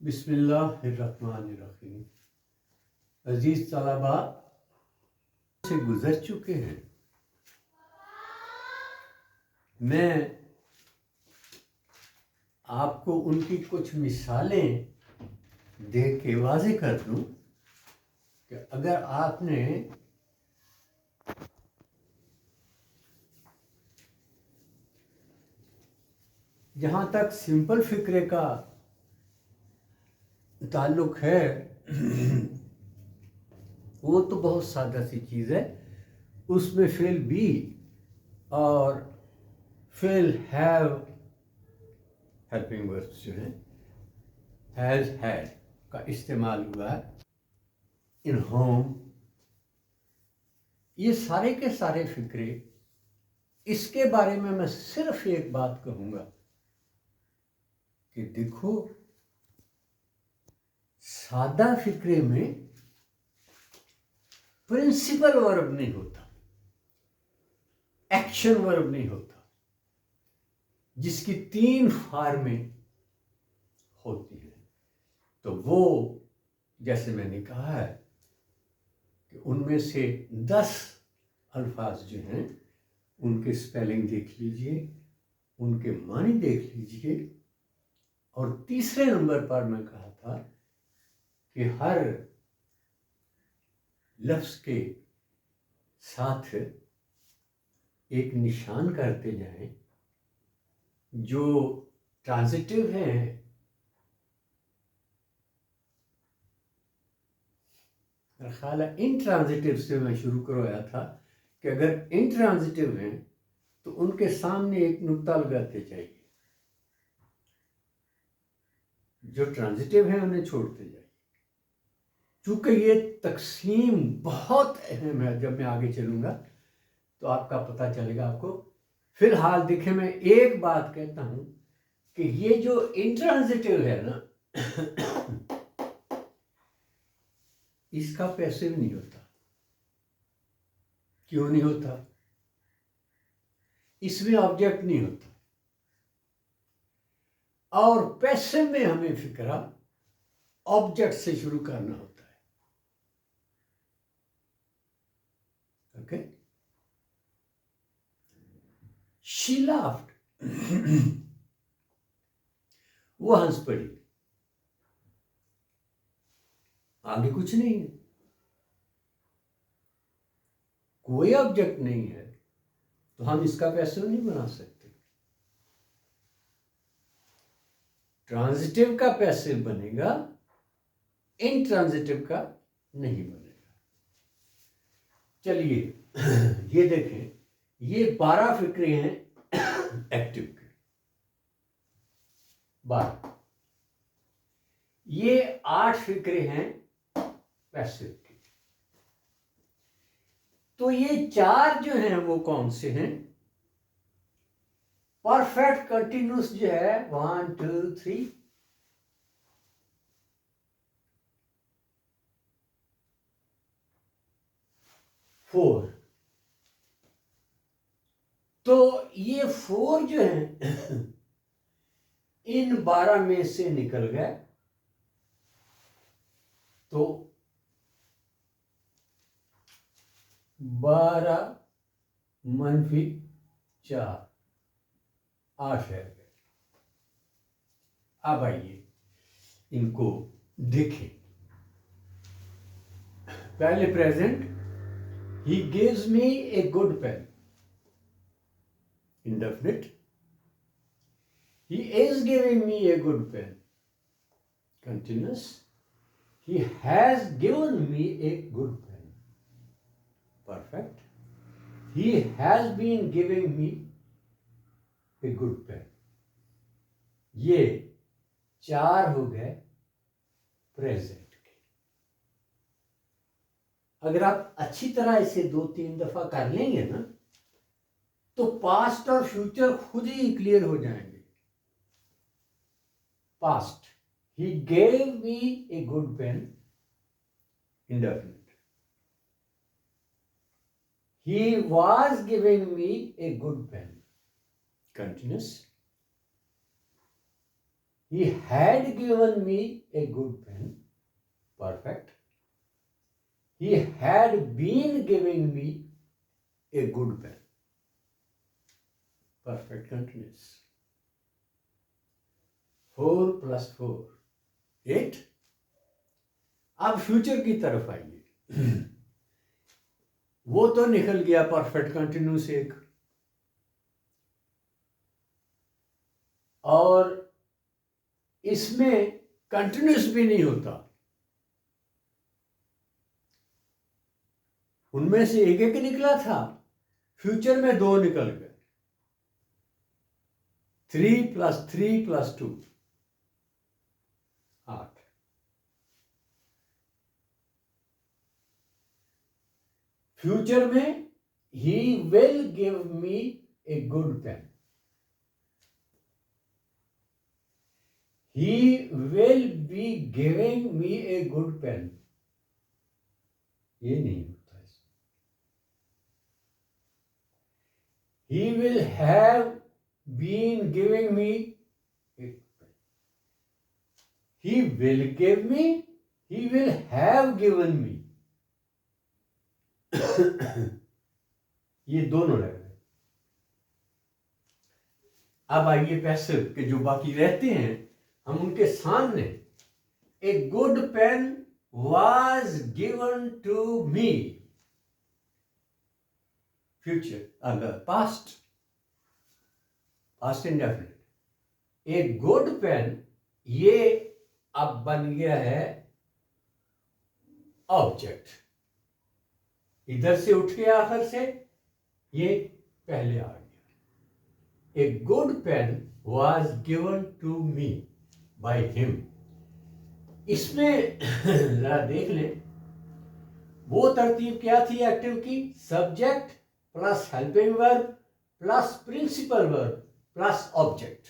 बिस्मिल्लाहिर्रहमानिर्रहीम। अजीज तलबा से गुजर चुके हैं। मैं आपको उनकी कुछ मिसालें दे के वाज़ेह कर दूं कि अगर आपने जहाँ तक सिंपल फिक्रे का ताल्लुक है वो तो बहुत सादा सी चीज़ है। उसमें फेल बी और फेल हैव हेल्पिंग वर्ब्स जो हैं हैज़ हैड का इस्तेमाल हुआ है इन होम। ये सारे के सारे फिक्रे, इसके बारे में मैं सिर्फ एक बात कहूँगा कि देखो, सादा फिक्रे में प्रिंसिपल वर्ब नहीं होता, एक्शन वर्ब नहीं होता, जिसकी 3 फॉर्में होती है। तो वो जैसे मैंने कहा है कि उनमें से 10 अल्फाज जो हैं उनके स्पेलिंग देख लीजिए, उनके मानी देख लीजिए। और तीसरे नंबर पर मैं कहा था कि हर लफ्ज के साथ एक निशान करते जाएं। जो ट्रांजिटिव हैं मेरा ख्याल है इंट्रांजिटिव से मैं शुरू करवाया था कि अगर इंट्रांजिटिव हैं तो उनके सामने एक नुक्ता लगाते चाहिए, जो ट्रांजिटिव हैं उन्हें छोड़ते जाइए। चूंकि ये तकसीम बहुत अहम है, जब मैं आगे चलूंगा तो आपका पता चलेगा आपको। फिलहाल देखिए, मैं एक बात कहता हूं कि ये जो इंट्रांजिटिव है ना इसका पैसिव नहीं होता। क्यों नहीं होता? इसमें ऑब्जेक्ट नहीं होता। और पैसिव में हमें फिक्रा ऑब्जेक्ट से शुरू करना होता है। ओके, शी लाफ्ड वो हंस पड़ी। आगे कुछ नहीं है, कोई ऑब्जेक्ट नहीं है, तो हम इसका पैसिव नहीं बना सकते। ट्रांजिटिव का पैसिव बनेगा, इंट्रांजिटिव का नहीं बनेगा। चलिए ये देखें, ये 12 फिक्रे हैं एक्टिव के, 12। ये 8 फिक्रे हैं पैसिव के। तो ये 4 जो हैं वो कौन से हैं? परफेक्ट कंटिन्यूस जो है 1 2 3, फोर। तो ये 4 जो है इन 12 में से निकल गए, तो 12 मनफी 4, 8 है। अब आइए इनको देखें। पहले present, he gives me a good pen, indefinite, he is giving me a good pen, continuous, he has given me a good pen, perfect, he has been giving me a good pen। ये 4 हो गए present के। अगर आप अच्छी तरह इसे 2-3 दफा कर लेंगे ना, तो पास्ट और फ्यूचर खुद ही क्लियर हो जाएंगे। Past, he gave me a good pen, indefinite, he was giving me a good pen, continuous, he had given me a good pen, perfect. He had been giving me a good pen, perfect continuous. 4 + 4 8. अब future की तरफ आइए। वो तो निकल गया perfect continuous एक, और इसमें कंटिन्यूस भी नहीं होता, उनमें से एक एक निकला था, फ्यूचर में 2 निकल गए। 3 + 3 + 2 8। फ्यूचर में he will give me a good pen, he will be giving me a good pen, ये नहीं होता है। he will have been giving me a pen, he will give me, he will have given me, ये दोनों रह गए। अब आइए पैसिव के जो बाकी रहते हैं, हम उनके सामने a good pen was given to me, future अगर past indefinite, a good pen, ये अब बन गया है ऑब्जेक्ट, इधर से उठ के आखिर से ये पहले आ गया। A good pen was given to me by him. इसमें जरा देख लें, वो तरतीब क्या थी एक्टिव की? Subject plus helping verb plus principal verb plus object.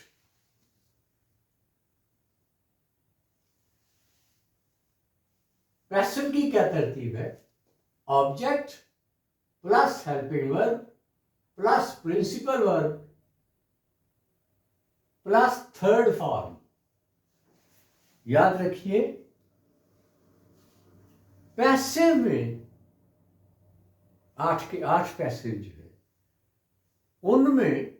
Passive की क्या तरतीब है? Object plus helping verb plus principal verb plus third form. याद रखिए, पैसिव में 8 के 8 पैसिव जो है, उनमें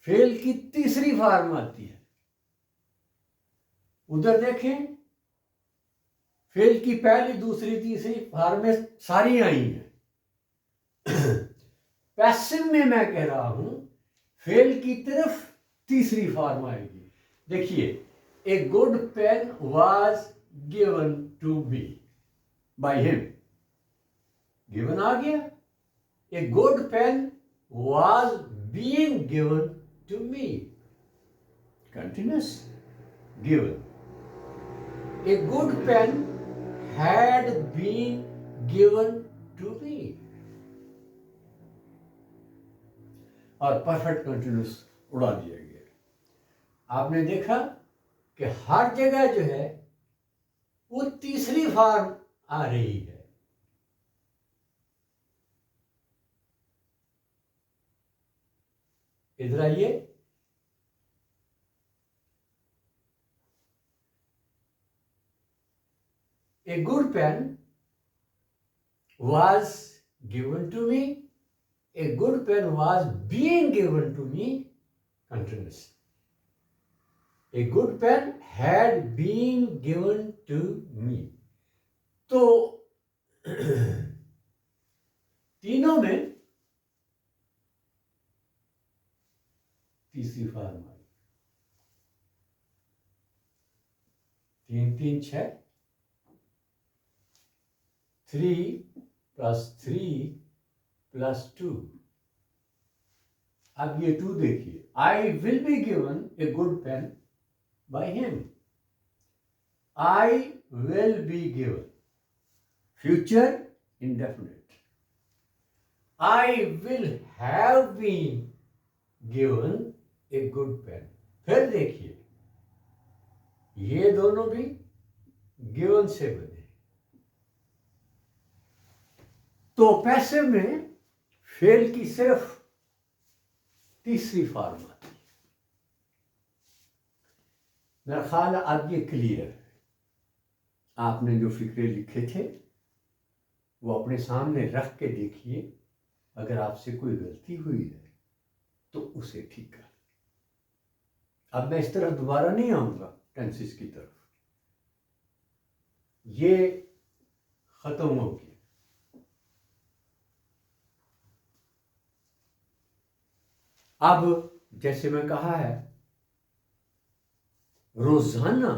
फेल की तीसरी फॉर्म आती है। उधर देखें, फेल की पहली, दूसरी, तीसरी फॉर्में सारी आई हैं। पैसिव में मैं कह रहा हूं फेल की तरफ तीसरी फॉर्म आएगी। देखिए, a good pen was given to me by him, given आ गया। A good pen was being given to me, continuous, given. A good pen had been given to me, और परफेक्ट कंटिन्यूस उड़ा दिया गया। आपने देखा कि हर जगह जो है वो तीसरी फॉर्म आ रही है। इधर आइए, a good pen was given to me, a good pen was being given to me, continuous. A good pen had been given to me. तो तीनों में तीसरी फॉर्म आई। 3 3 6, 3 + 3 + 2। अब ये 2 देखिए, I will be given a good pen by him, I will be given, future indefinite. I will have been given a good pen. फिर देखिए, ये दोनों भी गिवन से बने। तो पैसिव में फेल की सिर्फ तीसरी फॉर्म आती है। मेरा ख्याल है अब ये क्लियर है। आपने जो फिक्रे लिखे थे वो अपने सामने रख के देखिए, अगर आपसे कोई गलती हुई है तो उसे ठीक कर। अब मैं इस तरफ दोबारा नहीं आऊंगा टेंसेस की तरफ, ये खत्म हो गया। अब जैसे मैं कहा है, रोजाना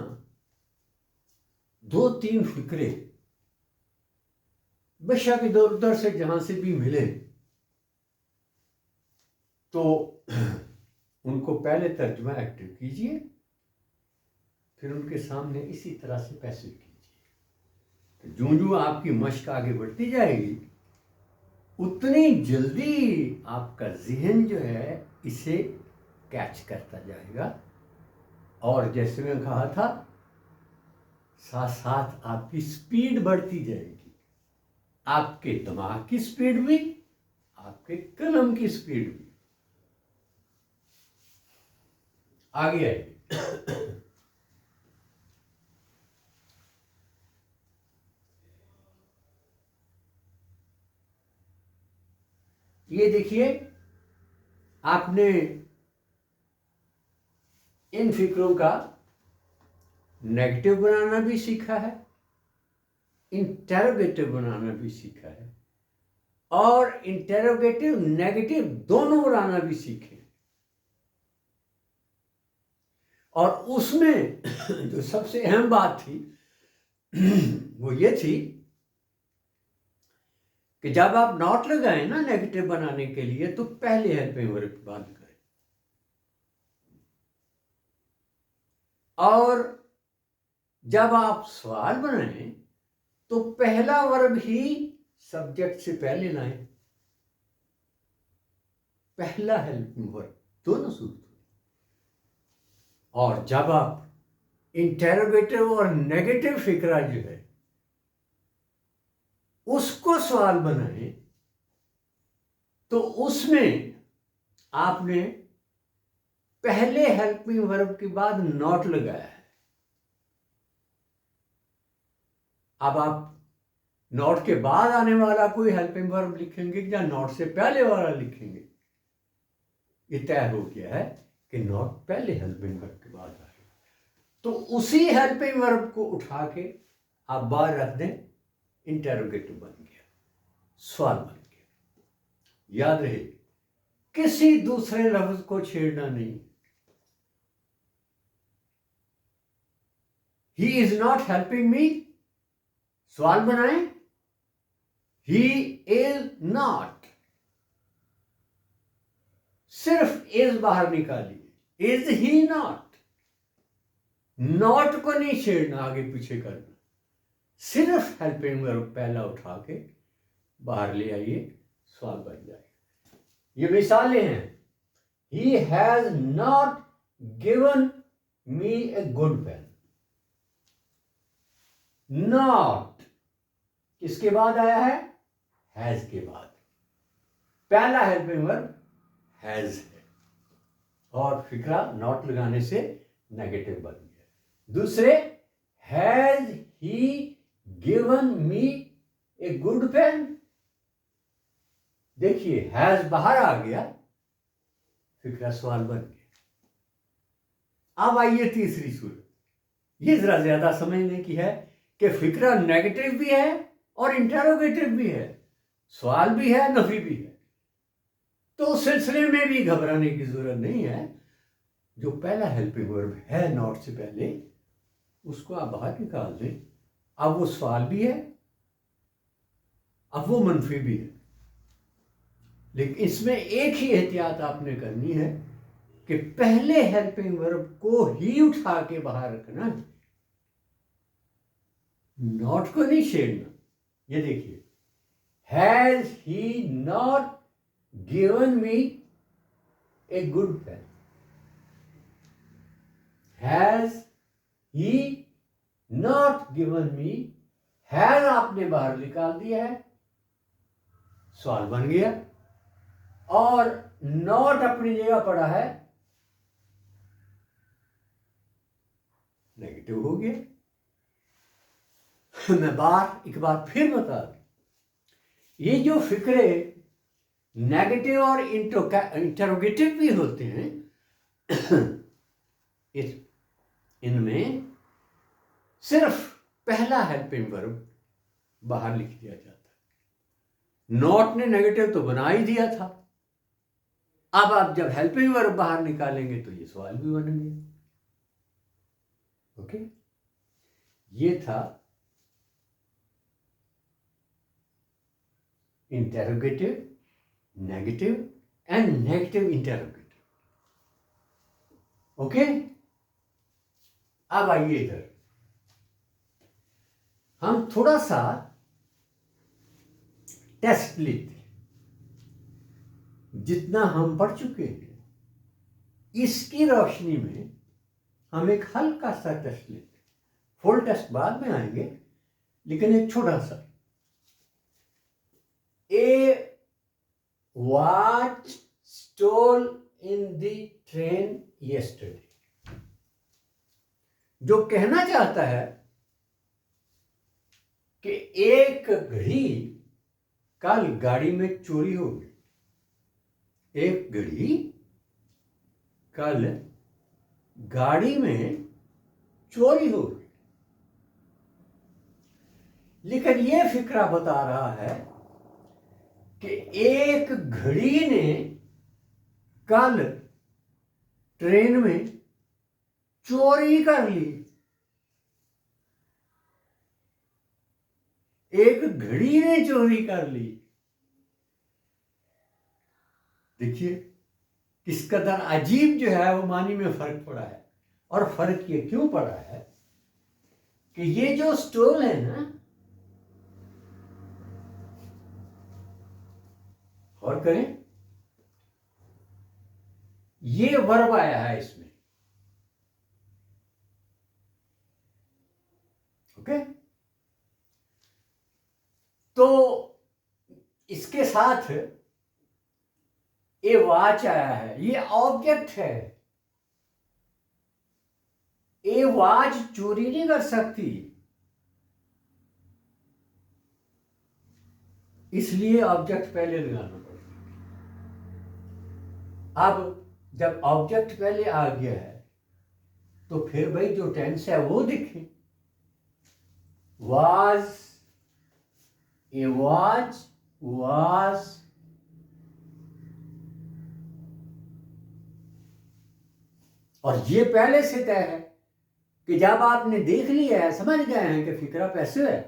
2-3 फिक्रे बेशक इधर उधर से जहां से भी मिले तो उनको पहले तर्जुमा एक्टिव कीजिए, फिर उनके सामने इसी तरह से पैसिव कीजिए। तो जो जो आपकी मश्क आगे बढ़ती जाएगी उतनी जल्दी आपका जहन जो है इसे कैच करता जाएगा, और जैसे मैं कहा था साथ साथ आपकी स्पीड बढ़ती जाएगी, आपके दिमाग की स्पीड भी, आपके कलम की स्पीड भी। आगे आइए। ये देखिए, आपने इन फिक्रों का नेगेटिव बनाना भी सीखा है, इंटेरोगेटिव बनाना भी सीखा है, और इंटेरोगेटिव नेगेटिव दोनों बनाना भी सीखे। और उसमें जो सबसे अहम बात थी वो ये थी कि जब आप नॉट लगाएं ना नेगेटिव बनाने के लिए, तो पहले हेल्पिंग वर्ब बंद करें, और जब आप सवाल बनाएं तो पहला वर्ब ही सब्जेक्ट से पहले लाएं, पहला हेल्पिंग वर्ब, दोनों सूरत। और जब आप इंटेरोगेटिव और नेगेटिव फिक्रा जो है उसको सवाल बनाए तो उसमें आपने पहले हेल्पिंग वर्ब के बाद नॉट लगाया है। अब आप नॉट के बाद आने वाला कोई हेल्पिंग वर्ब लिखेंगे या नॉट से पहले वाला लिखेंगे, ये तय हो गया है कि नॉट पहले हेल्पिंग वर्ब के बाद आएगा। तो उसी हेल्पिंग वर्ब को उठा के आप बाहर रख दें, इंटेरोगेटिव बन गया, सवाल बन गया। याद रहे, किसी दूसरे लफ्ज को छेड़ना नहीं। He is not helping me, सवाल बनाए, ही इज नॉट, सिर्फ इज बाहर निकालिए, इज ही नॉट, नॉट को नहीं छेड़ना, आगे पीछे करना, सिर्फ हेल्पिंग वर्ब पहला उठा के बाहर ले आइए, सवाल बन जाएगा। ये मिसालें हैं। He has not given me a good pen. Not किसके बाद आया है? हैज के बाद। पहला हेल्पिंग वर्ब हैज है, और फिक्रा नॉट लगाने से नेगेटिव बन गया। दूसरे, has he given me a good pen. देखिए, हैज बाहर आ गया, फिक्रा सवाल बन गया। अब आइए तीसरी सूरत, ये जरा ज्यादा समझने की है कि फिक्रा नेगेटिव भी है और इंटेरोगेटिव भी है, सवाल भी है, नफी भी है। तो उस सिलसिले में भी घबराने की जरूरत नहीं है। जो पहला हेल्पिंग वर्ब है नॉट से पहले, उसको आप बाहर निकाल दें। अब वो सवाल भी है, अब वो मनफी भी है, लेकिन इसमें एक ही एहतियात आपने करनी है कि पहले हेल्पिंग वर्ब को ही उठा के बाहर रखना, नॉट को नहीं छेड़ना। ये देखिए, has he not given me a good pen. Has he not given me, has आपने बाहर निकाल दिया है, सवाल बन गया, और नॉट अपनी जगह पड़ा है, नेगेटिव हो गया। मैं एक बार फिर बता दूं, ये जो फिक्रे नेगेटिव और इंटरोगेटिव भी होते हैं, इनमें सिर्फ पहला हेल्पिंग वर्ब बाहर लिख दिया जाता है। नॉट ने नेगेटिव तो बना ही दिया था। अब आप जब हेल्पिंग वर्ब बाहर निकालेंगे तो ये सवाल भी बन गया। ओके, ये था interrogative, negative and negative interrogative. Okay, अब आइए इधर, हम थोड़ा सा टेस्ट लेते हैं। जितना हम पढ़ चुके हैं, इसकी रोशनी में हम एक हल्का सा टेस्ट लेते हैं। फुल टेस्ट बाद में आएंगे, लेकिन एक छोटा सा। A watch stole in the train yesterday। जो कहना चाहता है कि एक घड़ी कल गाड़ी में चोरी हो गई। एक घड़ी कल गाड़ी में चोरी हो गई। लेकिन यह फिक्रा बता रहा है कि एक घड़ी ने कल ट्रेन में चोरी कर ली। एक घड़ी ने चोरी कर ली। देखिए किस कदर अजीब जो है वो मानी में फर्क पड़ा है। और फर्क ये क्यों पड़ा है कि ये जो स्टोल है ना, और करें, ये वर्ब आया है इसमें। ओके, तो इसके साथ ए वॉच आया है, ये ऑब्जेक्ट है। ए वॉच चोरी नहीं कर सकती, इसलिए ऑब्जेक्ट पहले लगाना पड़ेगा। अब जब ऑब्जेक्ट पहले आ गया है तो फिर भाई जो टेंस है वो दिखे। वाज, ए वॉच वाज, और ये पहले से तय है कि जब आपने देख लिया है, समझ गए हैं कि फिक्रा पैसिव है,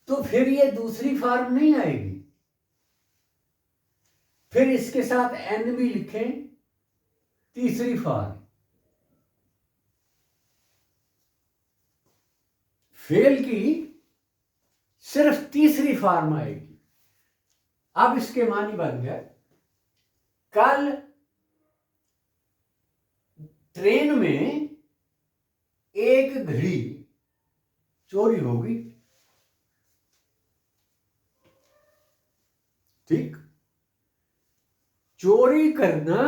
तो फिर ये दूसरी फॉर्म नहीं आएगी। फिर इसके साथ एन भी लिखें, तीसरी फॉर्म। फेल की सिर्फ तीसरी फॉर्म आएगी। अब इसके मानी बन गए, कल ट्रेन में एक घड़ी चोरी हो गई। ठीक, चोरी करना,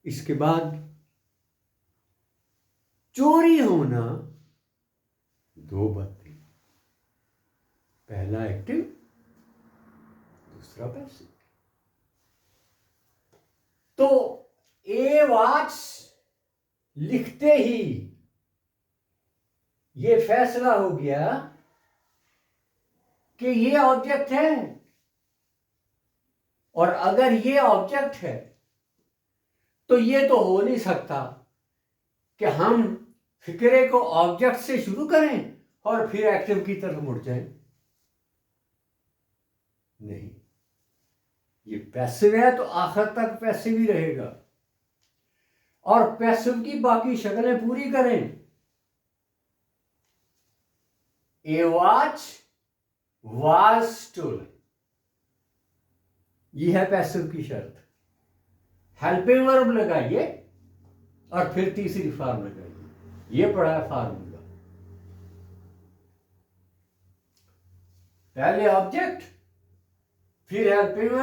इसके बाद चोरी होना, दो बातें, पहला एक्टिव, दूसरा पैसिव। तो ए वॉच लिखते ही ये फैसला हो गया कि ये ऑब्जेक्ट है, और अगर ये ऑब्जेक्ट है तो ये तो हो नहीं सकता कि हम फिक्रे को ऑब्जेक्ट से शुरू करें और फिर एक्टिव की तरफ मुड़ जाएं। नहीं, ये पैसिव है तो आखिर तक पैसिव ही रहेगा, और पैसिव की बाकी शक्लें पूरी करें। ए वॉच वाज स्टोलन, यह है पैसिव की शर्त। हेल्पिंग वर्ब लगाइए और फिर तीसरी फॉर्म लगाइए। यह पड़ा है फार्मूला, पहले ऑब्जेक्ट फिर हेल्पिंग वर्ब।